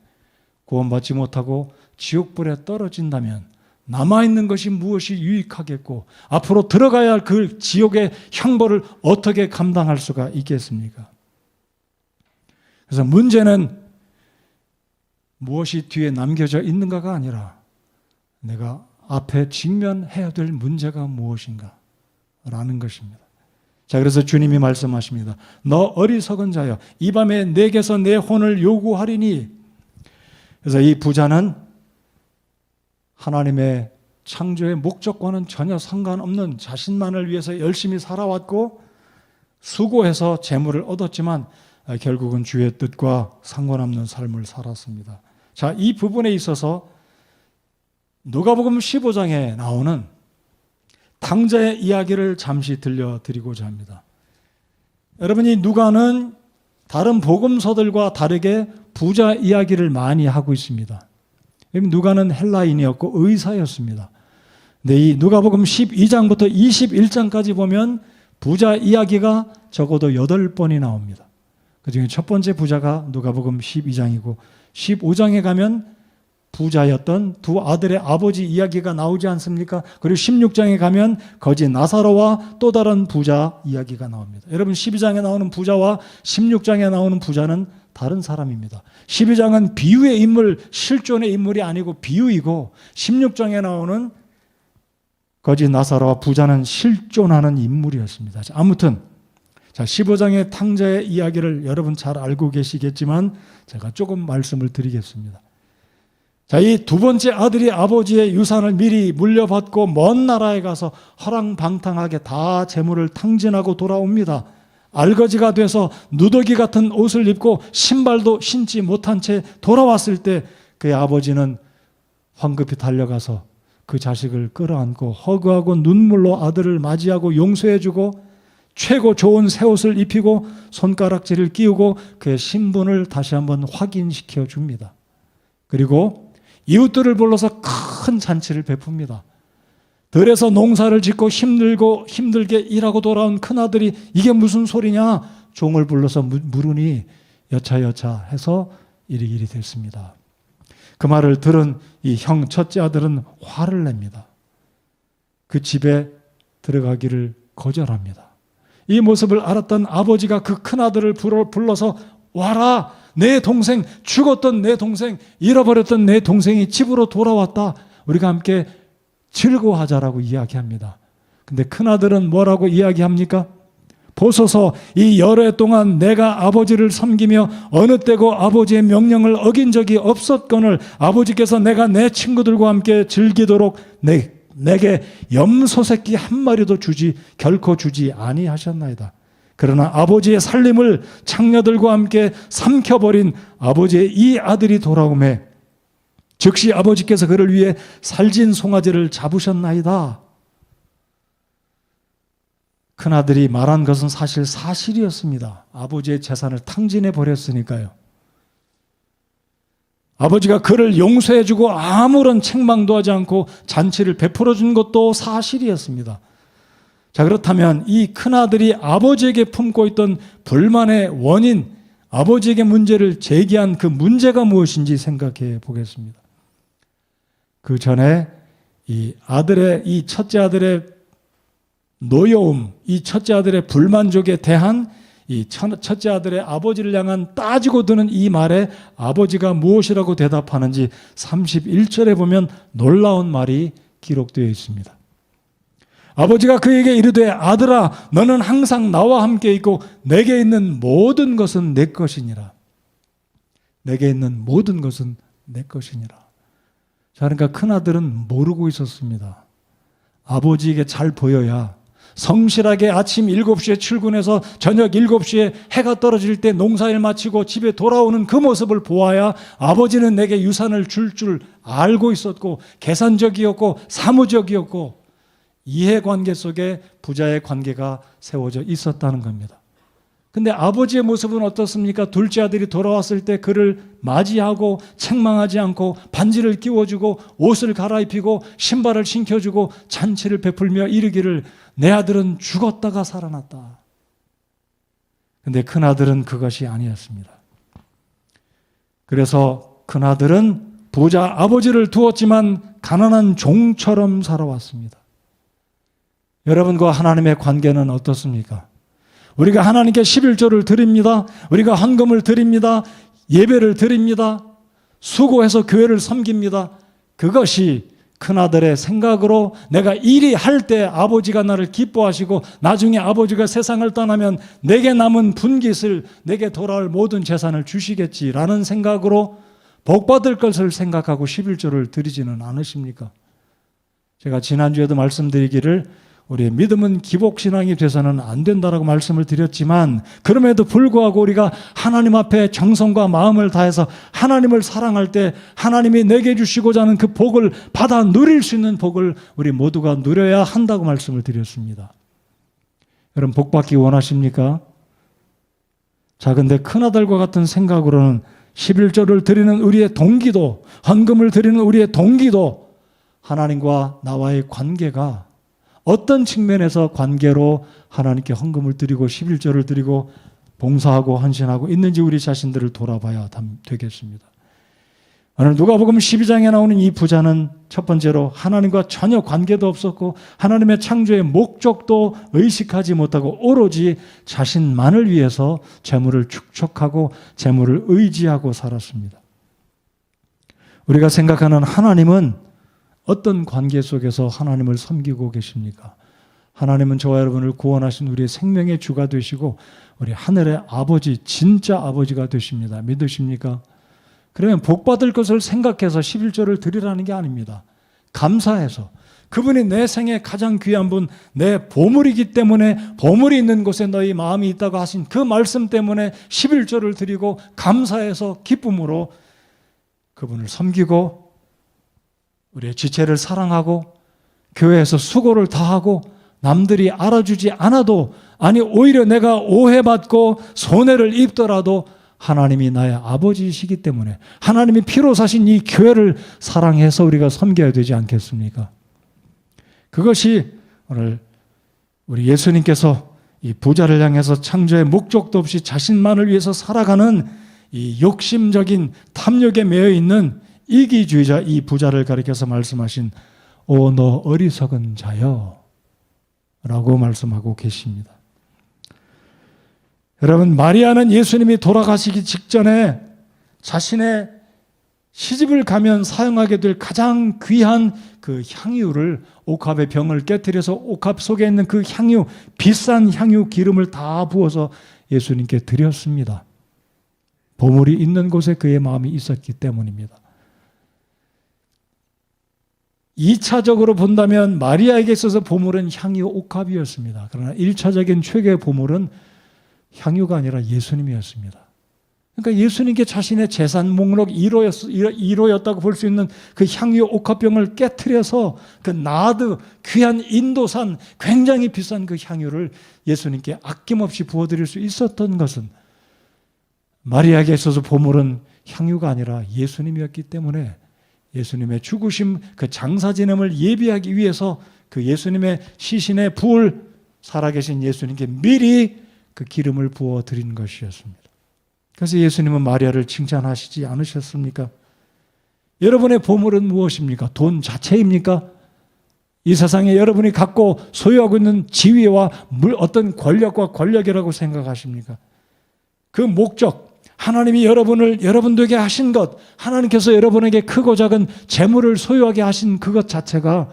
구원받지 못하고 지옥불에 떨어진다면 남아있는 것이 무엇이 유익하겠고 앞으로 들어가야 할 그 지옥의 형벌을 어떻게 감당할 수가 있겠습니까? 그래서 문제는 무엇이 뒤에 남겨져 있는가가 아니라 내가 앞에 직면해야 될 문제가 무엇인가 라는 것입니다. 자, 그래서 주님이 말씀하십니다. 너 어리석은 자여, 이 밤에 내게서 내 혼을 요구하리니. 그래서 이 부자는 하나님의 창조의 목적과는 전혀 상관없는 자신만을 위해서 열심히 살아왔고 수고해서 재물을 얻었지만 결국은 주의 뜻과 상관없는 삶을 살았습니다. 자, 이 부분에 있어서 누가복음 15장에 나오는 탕자의 이야기를 잠시 들려드리고자 합니다. 여러분이 누가는 다른 복음서들과 다르게 부자 이야기를 많이 하고 있습니다. 누가는 헬라인이었고 의사였습니다. 근데 이 누가복음 12장부터 21장까지 보면 부자 이야기가 적어도 8번이 나옵니다. 그중에 첫 번째 부자가 누가복음 12장이고 15장에 가면 부자였던 두 아들의 아버지 이야기가 나오지 않습니까? 그리고 16장에 가면 거지 나사로와 또 다른 부자 이야기가 나옵니다. 여러분, 12장에 나오는 부자와 16장에 나오는 부자는 다른 사람입니다. 12장은 비유의 인물, 실존의 인물이 아니고 비유이고 16장에 나오는 거지 나사로와 부자는 실존하는 인물이었습니다. 아무튼 15장의 탕자의 이야기를 여러분 잘 알고 계시겠지만 제가 조금 말씀을 드리겠습니다. 이 두 번째 아들이 아버지의 유산을 미리 물려받고 먼 나라에 가서 허랑방탕하게 다 재물을 탕진하고 돌아옵니다. 알거지가 돼서 누더기 같은 옷을 입고 신발도 신지 못한 채 돌아왔을 때 그의 아버지는 황급히 달려가서 그 자식을 끌어안고 허그하고 눈물로 아들을 맞이하고 용서해주고 최고 좋은 새 옷을 입히고 손가락질을 끼우고 그의 신분을 다시 한번 확인시켜 줍니다. 그리고 이웃들을 불러서 큰 잔치를 베풉니다. 들에서 농사를 짓고 힘들게 일하고 돌아온 큰아들이 이게 무슨 소리냐? 종을 불러서 물으니 여차여차 해서 이리 됐습니다. 그 말을 들은 이 형 첫째 아들은 화를 냅니다. 그 집에 들어가기를 거절합니다. 이 모습을 알았던 아버지가 그 큰아들을 불러서 와라! 내 동생, 죽었던 내 동생, 잃어버렸던 내 동생이 집으로 돌아왔다. 우리가 함께 즐거워하자라고 이야기합니다. 근데 큰아들은 뭐라고 이야기합니까? 보소서, 이 여러 해 동안 내가 아버지를 섬기며 어느 때고 아버지의 명령을 어긴 적이 없었거늘 아버지께서 내가 내 친구들과 함께 즐기도록 내게 염소 새끼 한 마리도 결코 주지 아니하셨나이다. 그러나 아버지의 살림을 창녀들과 함께 삼켜버린 아버지의 이 아들이 돌아오매 즉시 아버지께서 그를 위해 살진 송아지를 잡으셨나이다. 큰아들이 말한 것은 사실 사실이었습니다. 아버지의 재산을 탕진해 버렸으니까요. 아버지가 그를 용서해주고 아무런 책망도 하지 않고 잔치를 베풀어 준 것도 사실이었습니다. 자, 그렇다면 이 큰아들이 아버지에게 품고 있던 불만의 원인, 아버지에게 문제를 제기한 그 문제가 무엇인지 생각해 보겠습니다. 그 전에 이 첫째 아들의 노여움, 이 첫째 아들의 불만족에 대한 이 첫째 아들의 아버지를 향한 따지고 드는 이 말에 아버지가 무엇이라고 대답하는지 31절에 보면 놀라운 말이 기록되어 있습니다. 아버지가 그에게 이르되 아들아 너는 항상 나와 함께 있고 내게 있는 모든 것은 내 것이니라. 내게 있는 모든 것은 내 것이니라. 자, 그러니까 큰아들은 모르고 있었습니다. 아버지에게 잘 보여야 성실하게 아침 7시에 출근해서 저녁 7시에 해가 떨어질 때 농사일 마치고 집에 돌아오는 그 모습을 보아야 아버지는 내게 유산을 줄 알고 있었고 계산적이었고 사무적이었고 이해관계 속에 부자의 관계가 세워져 있었다는 겁니다. 근데 아버지의 모습은 어떻습니까? 둘째 아들이 돌아왔을 때 그를 맞이하고 책망하지 않고 반지를 끼워주고 옷을 갈아입히고 신발을 신겨주고 잔치를 베풀며 이르기를 내 아들은 죽었다가 살아났다. 근데 큰아들은 그것이 아니었습니다. 그래서 큰아들은 부자 아버지를 두었지만 가난한 종처럼 살아왔습니다. 여러분과 하나님의 관계는 어떻습니까? 우리가 하나님께 11조를 드립니다. 우리가 헌금을 드립니다. 예배를 드립니다. 수고해서 교회를 섬깁니다. 그것이 큰아들의 생각으로 내가 일이 할 때 아버지가 나를 기뻐하시고 나중에 아버지가 세상을 떠나면 내게 남은 분깃을 내게 돌아올 모든 재산을 주시겠지라는 생각으로 복받을 것을 생각하고 11조를 드리지는 않으십니까? 제가 지난주에도 말씀드리기를 우리의 믿음은 기복신앙이 돼서는 안 된다라고 말씀을 드렸지만 그럼에도 불구하고 우리가 하나님 앞에 정성과 마음을 다해서 하나님을 사랑할 때 하나님이 내게 주시고자 하는 그 복을 받아 누릴 수 있는 복을 우리 모두가 누려야 한다고 말씀을 드렸습니다. 여러분 복 받기 원하십니까? 자, 근데 큰아들과 같은 생각으로는 11조를 드리는 우리의 동기도, 헌금을 드리는 우리의 동기도 하나님과 나와의 관계가 어떤 측면에서 관계로 하나님께 헌금을 드리고 11조를 드리고 봉사하고 헌신하고 있는지 우리 자신들을 돌아봐야 되겠습니다. 오늘 누가복음 12장에 나오는 이 부자는 첫 번째로 하나님과 전혀 관계도 없었고 하나님의 창조의 목적도 의식하지 못하고 오로지 자신만을 위해서 재물을 축적하고 재물을 의지하고 살았습니다. 우리가 생각하는 하나님은 어떤 관계 속에서 하나님을 섬기고 계십니까? 하나님은 저와 여러분을 구원하신 우리의 생명의 주가 되시고 우리 하늘의 아버지, 진짜 아버지가 되십니다. 믿으십니까? 그러면 복받을 것을 생각해서 11조를 드리라는 게 아닙니다. 감사해서 그분이 내 생에 가장 귀한 분, 내 보물이기 때문에 보물이 있는 곳에 너희 마음이 있다고 하신 그 말씀 때문에 11조를 드리고 감사해서 기쁨으로 그분을 섬기고 우리의 지체를 사랑하고 교회에서 수고를 다하고 남들이 알아주지 않아도 아니 오히려 내가 오해받고 손해를 입더라도 하나님이 나의 아버지이시기 때문에 하나님이 피로 사신 이 교회를 사랑해서 우리가 섬겨야 되지 않겠습니까? 그것이 오늘 우리 예수님께서 이 부자를 향해서 창조의 목적도 없이 자신만을 위해서 살아가는 이 욕심적인 탐욕에 매여 있는 이기주의자 이 부자를 가리켜서 말씀하신 오 너 어리석은 자여 라고 말씀하고 계십니다. 여러분, 마리아는 예수님이 돌아가시기 직전에 자신의 시집을 가면 사용하게 될 가장 귀한 그 향유를 옥합의 병을 깨뜨려서 옥합 속에 있는 그 향유, 비싼 향유 기름을 다 부어서 예수님께 드렸습니다. 보물이 있는 곳에 그의 마음이 있었기 때문입니다. 2차적으로 본다면 마리아에게 있어서 보물은 향유 옥합이었습니다. 그러나 1차적인 최고의 보물은 향유가 아니라 예수님이었습니다. 그러니까 예수님께 자신의 재산 목록 1호였다고 볼 수 있는 그 향유 옥합병을 깨트려서 그 나드, 귀한 인도산, 굉장히 비싼 그 향유를 예수님께 아낌없이 부어드릴 수 있었던 것은 마리아에게 있어서 보물은 향유가 아니라 예수님이었기 때문에 예수님의 죽으심, 그 장사 지냄을 예비하기 위해서 그 예수님의 시신에 부을 살아계신 예수님께 미리 그 기름을 부어 드린 것이었습니다. 그래서 예수님은 마리아를 칭찬하시지 않으셨습니까? 여러분의 보물은 무엇입니까? 돈 자체입니까? 이 세상에 여러분이 갖고 소유하고 있는 지위와 어떤 권력과 권력이라고 생각하십니까? 그 목적, 하나님이 여러분들에게 하신 것, 하나님께서 여러분에게 크고 작은 재물을 소유하게 하신 그것 자체가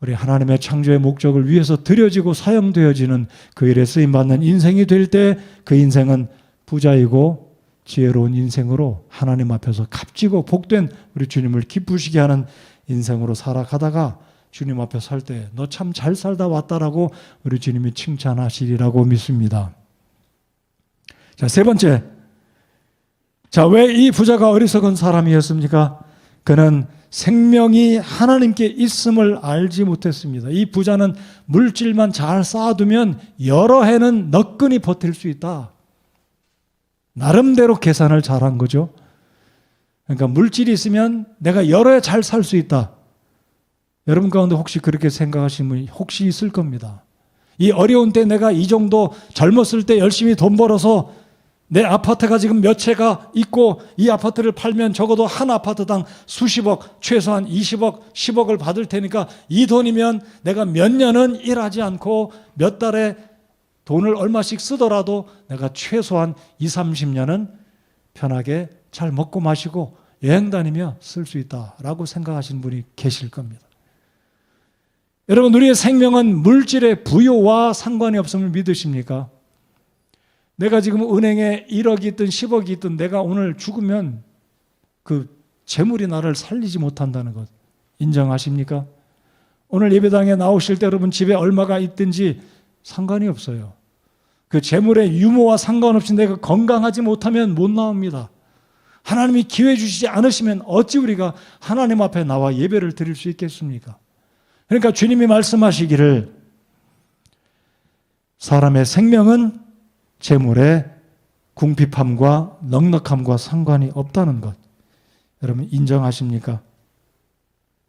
우리 하나님의 창조의 목적을 위해서 드려지고 사용되어지는 그 일에 쓰임받는 인생이 될 때 그 인생은 부자이고 지혜로운 인생으로 하나님 앞에서 값지고 복된 우리 주님을 기쁘시게 하는 인생으로 살아가다가 주님 앞에 설 때 너 참 잘 살다 왔다라고 우리 주님이 칭찬하시리라고 믿습니다. 자, 세 번째. 자, 왜 이 부자가 어리석은 사람이었습니까? 그는 생명이 하나님께 있음을 알지 못했습니다. 이 부자는 물질만 잘 쌓아두면 여러 해는 너끈히 버틸 수 있다. 나름대로 계산을 잘한 거죠. 그러니까 물질이 있으면 내가 여러 해 잘 살 수 있다. 여러분 가운데 혹시 그렇게 생각하시는 분이 혹시 있을 겁니다. 이 어려운 때 내가 이 정도 젊었을 때 열심히 돈 벌어서 내 아파트가 지금 몇 채가 있고 이 아파트를 팔면 적어도 한 아파트당 수십억, 최소한 20억, 10억을 받을 테니까 이 돈이면 내가 몇 년은 일하지 않고 몇 달에 돈을 얼마씩 쓰더라도 내가 최소한 20, 30년은 편하게 잘 먹고 마시고 여행 다니며 쓸 수 있다라고 생각하시는 분이 계실 겁니다. 여러분, 우리의 생명은 물질의 부여와 상관이 없음을 믿으십니까? 내가 지금 은행에 1억이 있든 10억이 있든 내가 오늘 죽으면 그 재물이 나를 살리지 못한다는 것 인정하십니까? 오늘 예배당에 나오실 때 여러분 집에 얼마가 있든지 상관이 없어요. 그 재물의 유무와 상관없이 내가 건강하지 못하면 못 나옵니다. 하나님이 기회 주시지 않으시면 어찌 우리가 하나님 앞에 나와 예배를 드릴 수 있겠습니까? 그러니까 주님이 말씀하시기를 사람의 생명은 재물의 궁핍함과 넉넉함과 상관이 없다는 것 여러분 인정하십니까?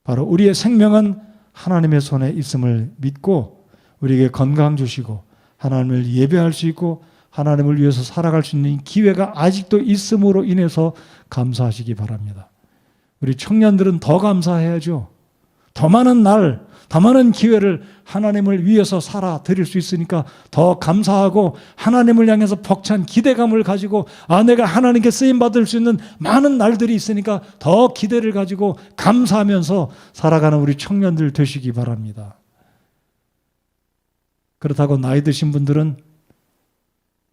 바로 우리의 생명은 하나님의 손에 있음을 믿고 우리에게 건강 주시고 하나님을 예배할 수 있고 하나님을 위해서 살아갈 수 있는 기회가 아직도 있음으로 인해서 감사하시기 바랍니다. 우리 청년들은 더 감사해야죠. 더 많은 날, 더 많은 기회를 하나님을 위해서 살아 드릴 수 있으니까 더 감사하고 하나님을 향해서 벅찬 기대감을 가지고 내가 하나님께 쓰임받을 수 있는 많은 날들이 있으니까 더 기대를 가지고 감사하면서 살아가는 우리 청년들 되시기 바랍니다. 그렇다고 나이 드신 분들은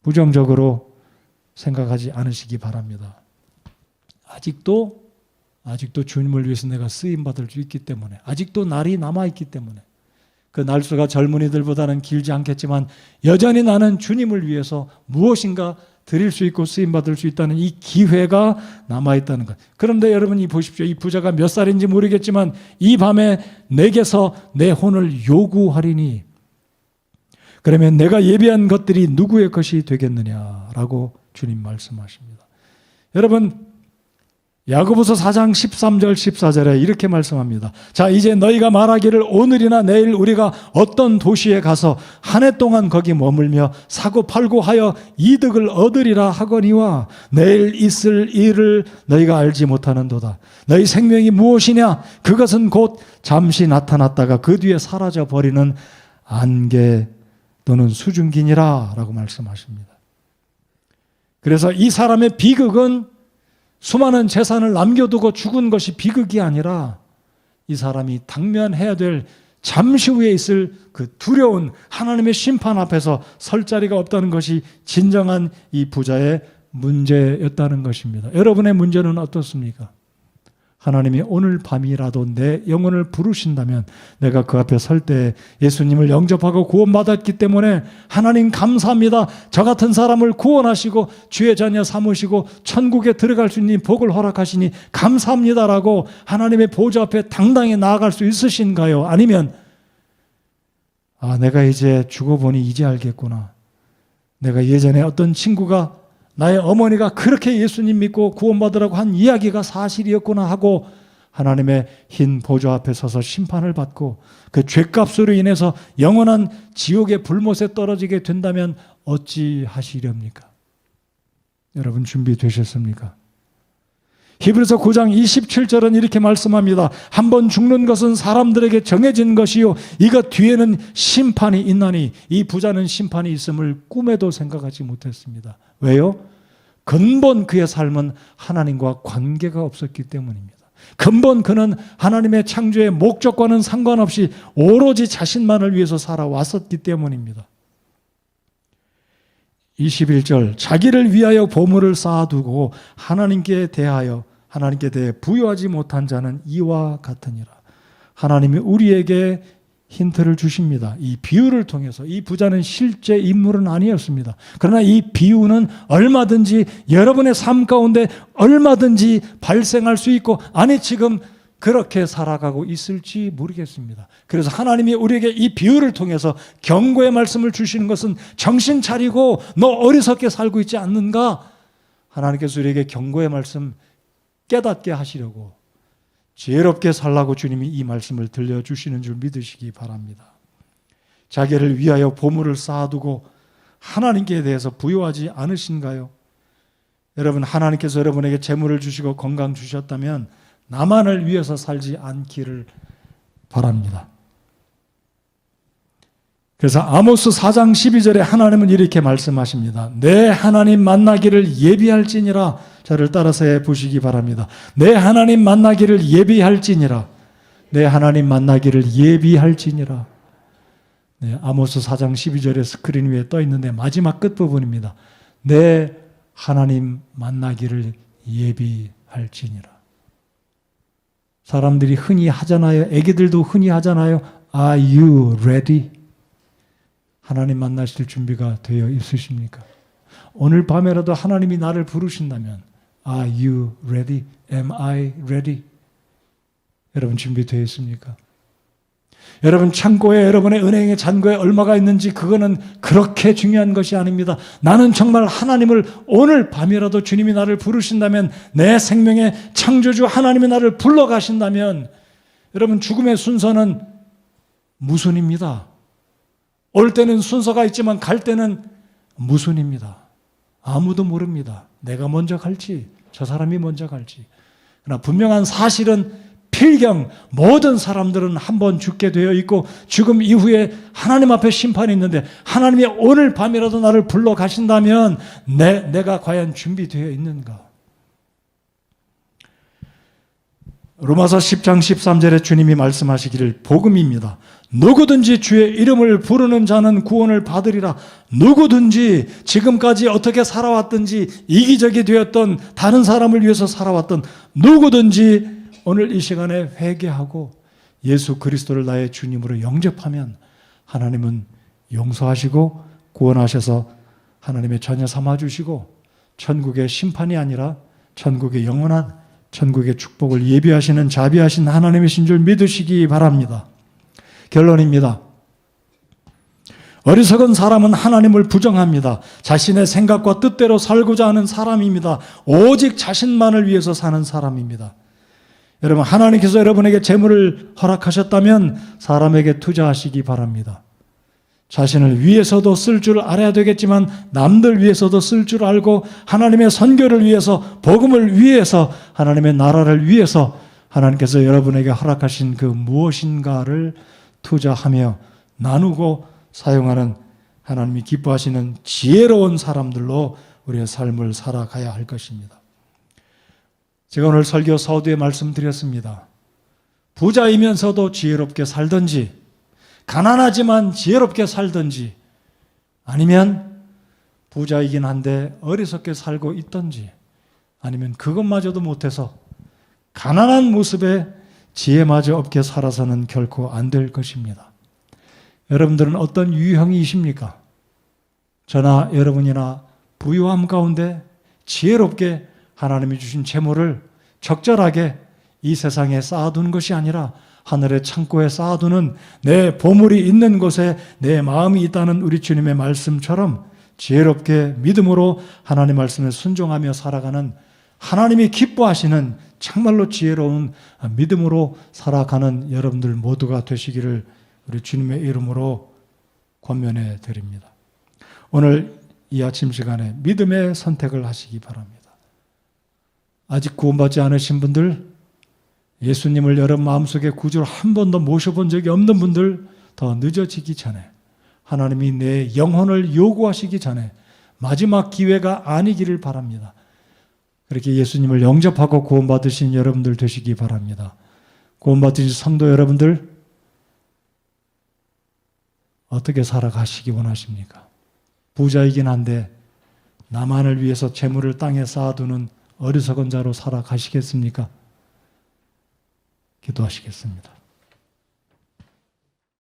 부정적으로 생각하지 않으시기 바랍니다. 아직도 주님을 위해서 내가 쓰임받을 수 있기 때문에, 아직도 날이 남아있기 때문에, 그 날수가 젊은이들보다는 길지 않겠지만 여전히 나는 주님을 위해서 무엇인가 드릴 수 있고 쓰임받을 수 있다는 이 기회가 남아있다는 것. 그런데 여러분이 보십시오. 이 부자가 몇 살인지 모르겠지만 이 밤에 내게서 내 혼을 요구하리니 그러면 내가 예비한 것들이 누구의 것이 되겠느냐라고 주님 말씀하십니다. 여러분, 야고보서 4장 13절 14절에 이렇게 말씀합니다. 자, 이제 너희가 말하기를 오늘이나 내일 우리가 어떤 도시에 가서 한 해 동안 거기 머물며 사고 팔고 하여 이득을 얻으리라 하거니와 내일 있을 일을 너희가 알지 못하는도다. 너희 생명이 무엇이냐? 그것은 곧 잠시 나타났다가 그 뒤에 사라져 버리는 안개 또는 수증기니라 라고 말씀하십니다. 그래서 이 사람의 비극은 수많은 재산을 남겨두고 죽은 것이 비극이 아니라 이 사람이 당면해야 될 잠시 후에 있을 그 두려운 하나님의 심판 앞에서 설 자리가 없다는 것이 진정한 이 부자의 문제였다는 것입니다. 여러분의 문제는 어떻습니까? 하나님이 오늘 밤이라도 내 영혼을 부르신다면 내가 그 앞에 설 때 예수님을 영접하고 구원받았기 때문에 하나님 감사합니다. 저 같은 사람을 구원하시고 주의 자녀 삼으시고 천국에 들어갈 수 있는 복을 허락하시니 감사합니다라고 하나님의 보좌 앞에 당당히 나아갈 수 있으신가요? 아니면 내가 이제 죽어보니 이제 알겠구나. 내가 예전에 어떤 친구가 나의 어머니가 그렇게 예수님 믿고 구원받으라고 한 이야기가 사실이었구나 하고 하나님의 흰 보좌 앞에 서서 심판을 받고 그 죄값으로 인해서 영원한 지옥의 불못에 떨어지게 된다면 어찌 하시렵니까? 여러분 준비되셨습니까? 히브리서 9장 27절은 이렇게 말씀합니다. 한 번 죽는 것은 사람들에게 정해진 것이요 이것 뒤에는 심판이 있나니 이 부자는 심판이 있음을 꿈에도 생각하지 못했습니다. 왜요? 근본 그의 삶은 하나님과 관계가 없었기 때문입니다. 근본 그는 하나님의 창조의 목적과는 상관없이 오로지 자신만을 위해서 살아왔었기 때문입니다. 21절 자기를 위하여 보물을 쌓아두고 하나님께 대해 부여하지 못한 자는 이와 같으니라. 하나님이 우리에게 힌트를 주십니다. 이 비유를 통해서 이 부자는 실제 인물은 아니었습니다. 그러나 이 비유는 얼마든지 여러분의 삶 가운데 얼마든지 발생할 수 있고 아니 지금 그렇게 살아가고 있을지 모르겠습니다. 그래서 하나님이 우리에게 이 비유를 통해서 경고의 말씀을 주시는 것은 정신 차리고 너 어리석게 살고 있지 않는가? 하나님께서 우리에게 경고의 말씀 깨닫게 하시려고 지혜롭게 살라고 주님이 이 말씀을 들려주시는 줄 믿으시기 바랍니다. 자기를 위하여 보물을 쌓아두고 하나님께 대해서 부요하지 않으신가요? 여러분 하나님께서 여러분에게 재물을 주시고 건강 주셨다면 나만을 위해서 살지 않기를 바랍니다. 그래서 아모스 4장 12절에 하나님은 이렇게 말씀하십니다. 내 하나님 만나기를 예비할지니라. 저를 따라서 해보시기 바랍니다. 내 하나님 만나기를 예비할지니라. 내 하나님 만나기를 예비할지니라. 네, 아모스 4장 12절에 스크린 위에 떠 있는데 마지막 끝부분입니다. 내 하나님 만나기를 예비할지니라. 사람들이 흔히 하잖아요. 애기들도 흔히 하잖아요. Are you ready? 하나님 만나실 준비가 되어 있으십니까? 오늘 밤에라도 하나님이 나를 부르신다면 Are you ready? Am I ready? 여러분 준비되어 있습니까? 여러분 창고에 여러분의 은행의 잔고에 얼마가 있는지 그거는 그렇게 중요한 것이 아닙니다. 나는 정말 하나님을 오늘 밤이라도 주님이 나를 부르신다면 내 생명의 창조주 하나님이 나를 불러가신다면 여러분 죽음의 순서는 무순입니다. 올 때는 순서가 있지만 갈 때는 무순입니다. 아무도 모릅니다. 내가 먼저 갈지 저 사람이 먼저 갈지. 그러나 분명한 사실은 필경 모든 사람들은 한 번 죽게 되어 있고 죽음 이후에 하나님 앞에 심판이 있는데 하나님이 오늘 밤이라도 나를 불러 가신다면 내가 과연 준비되어 있는가? 로마서 10장 13절에 주님이 말씀하시기를 복음입니다. 누구든지 주의 이름을 부르는 자는 구원을 받으리라. 누구든지 지금까지 어떻게 살아왔든지 이기적이 되었던 다른 사람을 위해서 살아왔던 누구든지 오늘 이 시간에 회개하고 예수 그리스도를 나의 주님으로 영접하면 하나님은 용서하시고 구원하셔서 하나님의 자녀 삼아주시고 천국의 심판이 아니라 천국의 영원한 천국의 축복을 예비하시는 자비하신 하나님이신 줄 믿으시기 바랍니다. 결론입니다. 어리석은 사람은 하나님을 부정합니다. 자신의 생각과 뜻대로 살고자 하는 사람입니다. 오직 자신만을 위해서 사는 사람입니다. 여러분, 하나님께서 여러분에게 재물을 허락하셨다면 사람에게 투자하시기 바랍니다. 자신을 위해서도 쓸 줄 알아야 되겠지만 남들 위해서도 쓸 줄 알고 하나님의 선교를 위해서, 복음을 위해서, 하나님의 나라를 위해서 하나님께서 여러분에게 허락하신 그 무엇인가를 투자하며 나누고 사용하는 하나님이 기뻐하시는 지혜로운 사람들로 우리의 삶을 살아가야 할 것입니다. 제가 오늘 설교 서두에 말씀드렸습니다. 부자이면서도 지혜롭게 살든지, 가난하지만 지혜롭게 살든지, 아니면 부자이긴 한데 어리석게 살고 있든지, 아니면 그것마저도 못해서 가난한 모습에 지혜마저 없게 살아서는 결코 안 될 것입니다. 여러분들은 어떤 유형이십니까? 저나 여러분이나 부유함 가운데 지혜롭게 하나님이 주신 재물을 적절하게 이 세상에 쌓아두는 것이 아니라 하늘의 창고에 쌓아두는 내 보물이 있는 곳에 내 마음이 있다는 우리 주님의 말씀처럼 지혜롭게 믿음으로 하나님 말씀에 순종하며 살아가는 하나님이 기뻐하시는 정말로 지혜로운 믿음으로 살아가는 여러분들 모두가 되시기를 우리 주님의 이름으로 권면해 드립니다. 오늘 이 아침 시간에 믿음의 선택을 하시기 바랍니다. 아직 구원받지 않으신 분들, 예수님을 여러분 마음속에 구주로 한 번도 모셔본 적이 없는 분들, 더 늦어지기 전에, 하나님이 내 영혼을 요구하시기 전에 마지막 기회가 아니기를 바랍니다. 그렇게 예수님을 영접하고 구원받으신 여러분들 되시기 바랍니다. 구원받으신 성도 여러분들, 어떻게 살아가시기 원하십니까? 부자이긴 한데 나만을 위해서 재물을 땅에 쌓아두는 어리석은 자로 살아가시겠습니까? 기도하시겠습니다.